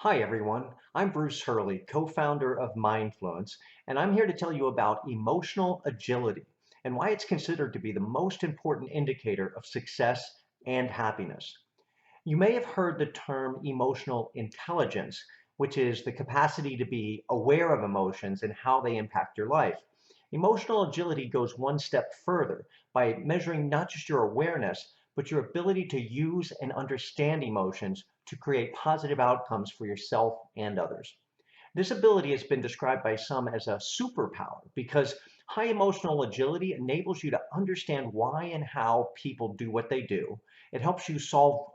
Hi, everyone. I'm Bruce Hurley, co-founder of Mindfluence, and I'm here to tell you about emotional agility and why it's considered to be the most important indicator of success and happiness. You may have heard the term emotional intelligence, which is the capacity to be aware of emotions and how they impact your life. Emotional agility goes one step further by measuring not just your awareness, but your ability to use and understand emotions to create positive outcomes for yourself and others. This ability has been described by some as a superpower because high emotional agility enables you to understand why and how people do what they do. It helps you solve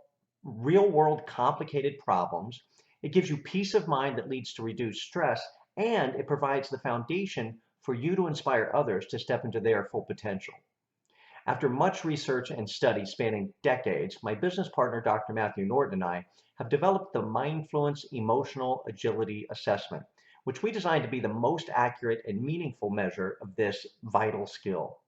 real world complicated problems. It gives you peace of mind that leads to reduced stress, and it provides the foundation for you to inspire others to step into their full potential. After much research and study spanning decades, my business partner, Dr. Matthew Norton, and I have developed the Mindfluence Emotional Agility Assessment, which we designed to be the most accurate and meaningful measure of this vital skill.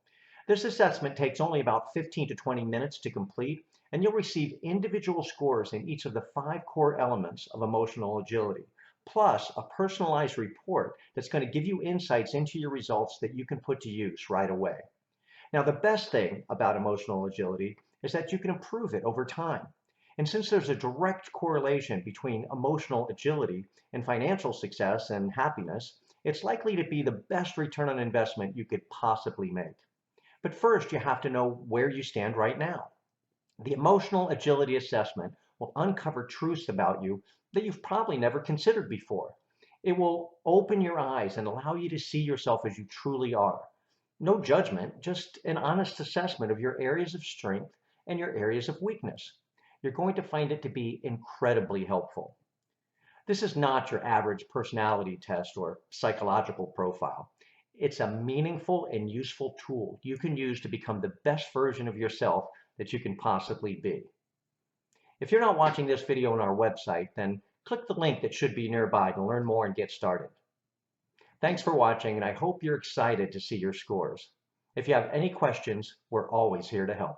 This assessment takes only about 15 to 20 minutes to complete, and you'll receive individual scores in each of the 5 core elements of emotional agility, plus a personalized report that's going to give you insights into your results that you can put to use right away. Now, the best thing about emotional agility is that you can improve it over time. And since there's a direct correlation between emotional agility and financial success and happiness, it's likely to be the best return on investment you could possibly make. But first, you have to know where you stand right now. The emotional agility assessment will uncover truths about you that you've probably never considered before. It will open your eyes and allow you to see yourself as you truly are. No judgment, just an honest assessment of your areas of strength and your areas of weakness. You're going to find it to be incredibly helpful. This is not your average personality test or psychological profile. It's a meaningful and useful tool you can use to become the best version of yourself that you can possibly be. If you're not watching this video on our website, then click the link that should be nearby to learn more and get started. Thanks for watching, and I hope you're excited to see your scores. If you have any questions, we're always here to help.